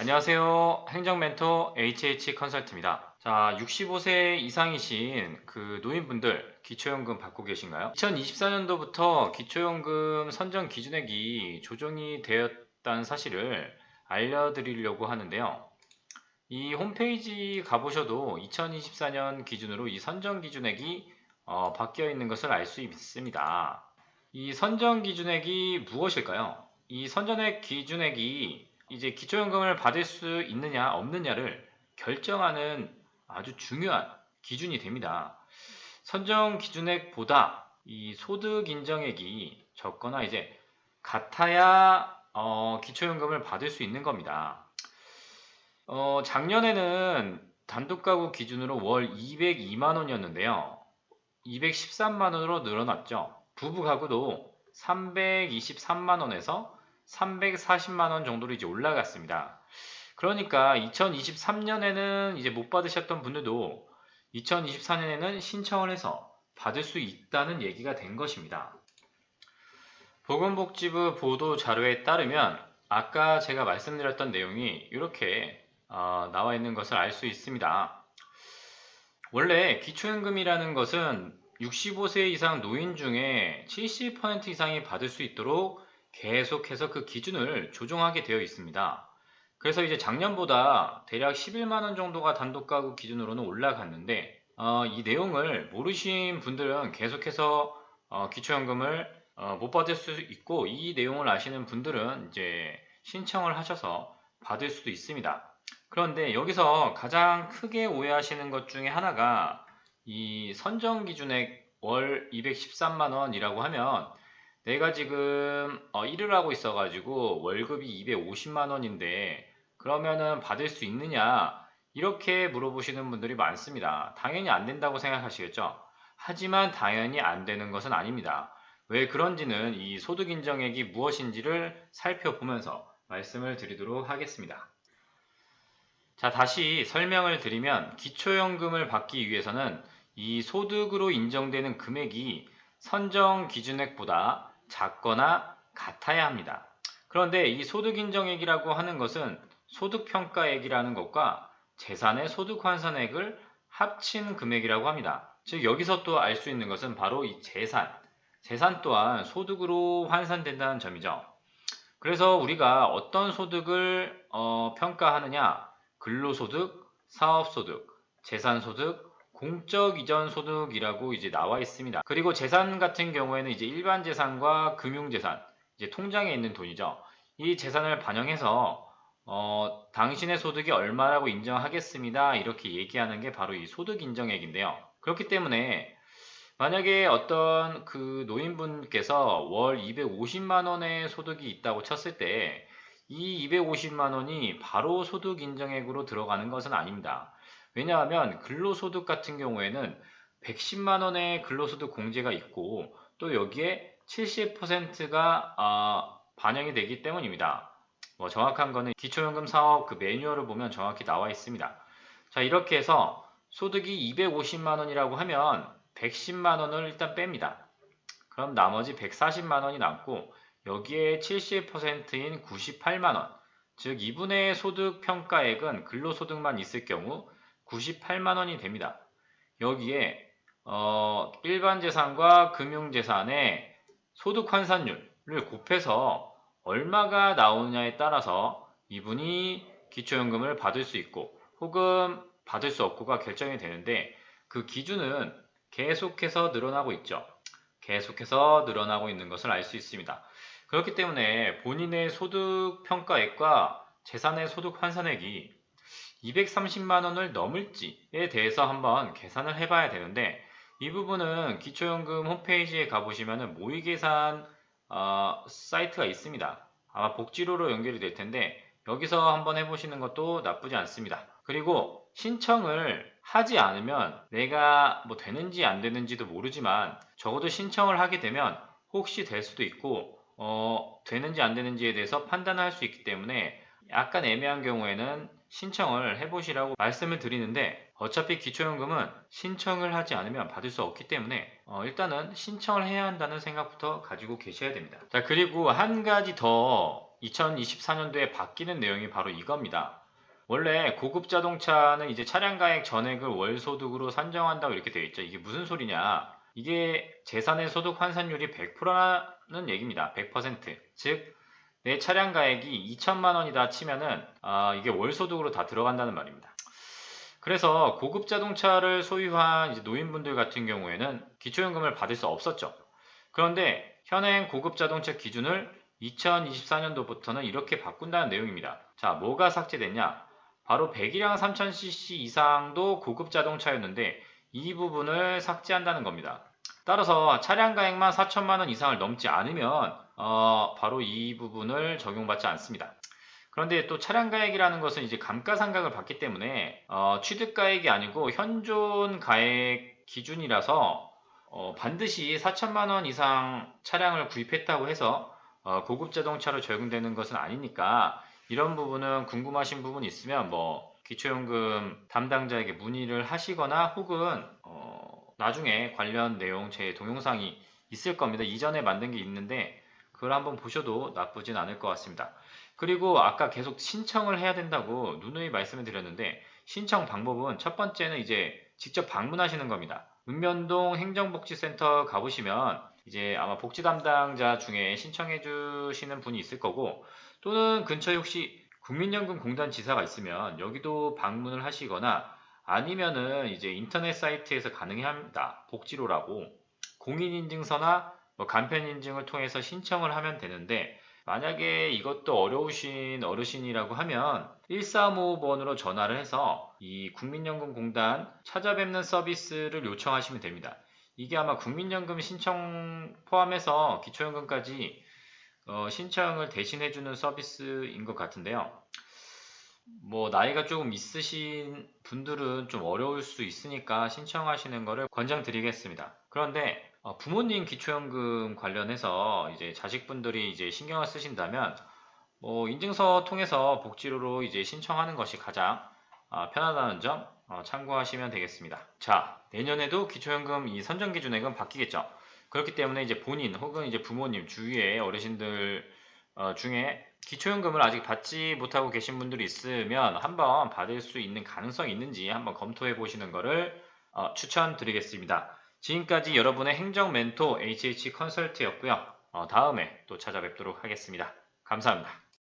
안녕하세요. 행정멘토 HH 컨설트입니다. 자, 65세 이상이신 그 노인분들 기초연금 받고 계신가요? 2024년도부터 기초연금 선정 기준액이 조정이 되었다는 사실을 알려드리려고 하는데요. 이 홈페이지 가보셔도 2024년 기준으로 이 선정 기준액이 바뀌어 있는 것을 알 수 있습니다. 이 선정 기준액이 무엇일까요? 이 선정액 기준액이 이제 기초연금을 받을 수 있느냐 없느냐를 결정하는 아주 중요한 기준이 됩니다. 선정 기준액보다 이 소득 인정액이 적거나 이제 같아야 기초연금을 받을 수 있는 겁니다. 작년에는 단독가구 기준으로 월 202만 원이었는데요. 213만 원으로 늘어났죠. 부부 가구도 323만 원에서 340만 원 정도로 이제 올라갔습니다. 그러니까 2023년에는 이제 못 받으셨던 분들도 2024년에는 신청을 해서 받을 수 있다는 얘기가 된 것입니다. 보건복지부 보도 자료에 따르면 아까 제가 말씀드렸던 내용이 이렇게 나와 있는 것을 알 수 있습니다. 원래 기초연금이라는 것은 65세 이상 노인 중에 70% 이상이 받을 수 있도록 계속해서 그 기준을 조정하게 되어 있습니다. 그래서 이제 작년보다 대략 11만원 정도가 단독가구 기준으로는 올라갔는데 이 내용을 모르신 분들은 계속해서 기초연금을 못 받을 수 있고, 이 내용을 아시는 분들은 이제 신청을 하셔서 받을 수도 있습니다. 그런데 여기서 가장 크게 오해하시는 것 중에 하나가 이 선정 기준액 월 213만 원이라고 하면 내가 지금 일을 하고 있어 가지고 월급이 250만 원인데 그러면은 받을 수 있느냐, 이렇게 물어보시는 분들이 많습니다. 당연히 안 된다고 생각하시겠죠? 하지만 당연히 안 되는 것은 아닙니다. 왜 그런지는 이 소득 인정액이 무엇인지를 살펴보면서 말씀을 드리도록 하겠습니다. 자, 다시 설명을 드리면 기초연금을 받기 위해서는 이 소득으로 인정되는 금액이 선정 기준액보다 작거나 같아야 합니다. 그런데 이 소득 인정액이라고 하는 것은 소득평가액이라는 것과 재산의 소득환산액을 합친 금액이라고 합니다. 즉 여기서 또 알 수 있는 것은 바로 이 재산 또한 소득으로 환산된다는 점이죠. 그래서 우리가 어떤 소득을 평가하느냐, 근로소득, 사업소득, 재산소득, 공적이전소득이라고 이제 나와 있습니다. 그리고 재산 같은 경우에는 이제 일반 재산과 금융재산, 이제 통장에 있는 돈이죠. 이 재산을 반영해서 당신의 소득이 얼마라고 인정하겠습니다, 이렇게 얘기하는 게 바로 이 소득인정액인데요. 그렇기 때문에 만약에 어떤 그 노인분께서 월 250만 원의 소득이 있다고 쳤을 때 이 250만 원이 바로 소득 인정액으로 들어가는 것은 아닙니다. 왜냐하면 근로소득 같은 경우에는 110만 원의 근로소득 공제가 있고 또 여기에 70%가 반영이 되기 때문입니다. 뭐 정확한 거는 기초연금 사업 그 매뉴얼을 보면 정확히 나와 있습니다. 자, 이렇게 해서 소득이 250만 원이라고 하면 110만 원을 일단 뺍니다. 그럼 나머지 140만 원이 남고 여기에 70%인 98만 원, 즉 이분의 소득 평가액은 근로소득만 있을 경우 98만 원이 됩니다. 여기에 일반 재산과 금융재산의 소득 환산율을 곱해서 얼마가 나오느냐에 따라서 이분이 기초연금을 받을 수 있고 혹은 받을 수 없고가 결정이 되는데, 그 기준은 계속해서 늘어나고 있죠. 계속해서 늘어나고 있는 것을 알 수 있습니다. 그렇기 때문에 본인의 소득 평가액과 재산의 소득 환산액이 230만 원을 넘을지에 대해서 한번 계산을 해봐야 되는데, 이 부분은 기초연금 홈페이지에 가보시면 모의계산 사이트가 있습니다. 아마 복지로로 연결이 될 텐데 여기서 한번 해보시는 것도 나쁘지 않습니다. 그리고 신청을 하지 않으면 내가 뭐 되는지 안 되는지도 모르지만 적어도 신청을 하게 되면 혹시 될 수도 있고 되는지 안 되는지에 대해서 판단할 수 있기 때문에 약간 애매한 경우에는 신청을 해보시라고 말씀을 드리는데, 어차피 기초연금은 신청을 하지 않으면 받을 수 없기 때문에 일단은 신청을 해야 한다는 생각부터 가지고 계셔야 됩니다. 자, 그리고 한 가지 더 2024년도에 바뀌는 내용이 바로 이겁니다. 원래 고급 자동차는 이제 차량 가액 전액을 월 소득으로 산정한다고 이렇게 되어 있죠. 이게 무슨 소리냐? 이게 재산의 소득 환산율이 100%라는 얘기입니다. 100%. 즉, 내 차량 가액이 2천만 원이다 치면은 이게 월 소득으로 다 들어간다는 말입니다. 그래서 고급 자동차를 소유한 이제 노인분들 같은 경우에는 기초연금을 받을 수 없었죠. 그런데 현행 고급 자동차 기준을 2024년도부터는 이렇게 바꾼다는 내용입니다. 자, 뭐가 삭제됐냐? 바로 배기량 3000cc 이상도 고급 자동차였는데 이 부분을 삭제한다는 겁니다. 따라서 차량 가액만 4천만 원 이상을 넘지 않으면 바로 이 부분을 적용받지 않습니다. 그런데 또 차량 가액이라는 것은 이제 감가상각을 받기 때문에 취득 가액이 아니고 현존 가액 기준이라서 반드시 4천만 원 이상 차량을 구입했다고 해서 고급 자동차로 적용되는 것은 아니니까 이런 부분은 궁금하신 부분이 있으면 뭐 기초연금 담당자에게 문의를 하시거나 혹은 나중에 관련 내용 제 동영상이 있을 겁니다. 이전에 만든 게 있는데 그걸 한번 보셔도 나쁘진 않을 것 같습니다. 그리고 아까 계속 신청을 해야 된다고 누누이 말씀을 드렸는데 신청 방법은 첫 번째는 이제 직접 방문하시는 겁니다. 읍면동 행정복지센터 가보시면 이제 아마 복지 담당자 중에 신청해 주시는 분이 있을 거고 또는 근처에 혹시 국민연금공단 지사가 있으면 여기도 방문을 하시거나 아니면은 이제 인터넷 사이트에서 가능합니다. 복지로라고 공인인증서나 뭐 간편인증을 통해서 신청을 하면 되는데 만약에 이것도 어려우신 어르신이라고 하면 1355번으로 전화를 해서 이 국민연금공단 찾아뵙는 서비스를 요청하시면 됩니다. 이게 아마 국민연금 신청 포함해서 기초연금까지 신청을 대신해주는 서비스인 것 같은데요. 뭐 나이가 조금 있으신 분들은 좀 어려울 수 있으니까 신청하시는 거를 권장드리겠습니다. 그런데 부모님 기초연금 관련해서 이제 자식분들이 이제 신경을 쓰신다면 뭐 인증서 통해서 복지로로 이제 신청하는 것이 가장 편하다는 점 참고하시면 되겠습니다. 자, 내년에도 기초연금 이 선정 기준액은 바뀌겠죠. 그렇기 때문에 이제 본인 혹은 이제 부모님 주위의 어르신들 중에 기초연금을 아직 받지 못하고 계신 분들이 있으면 한번 받을 수 있는 가능성이 있는지 한번 검토해 보시는 것을 추천드리겠습니다. 지금까지 여러분의 행정 멘토 HH 컨설트였고요. 다음에 또 찾아뵙도록 하겠습니다. 감사합니다.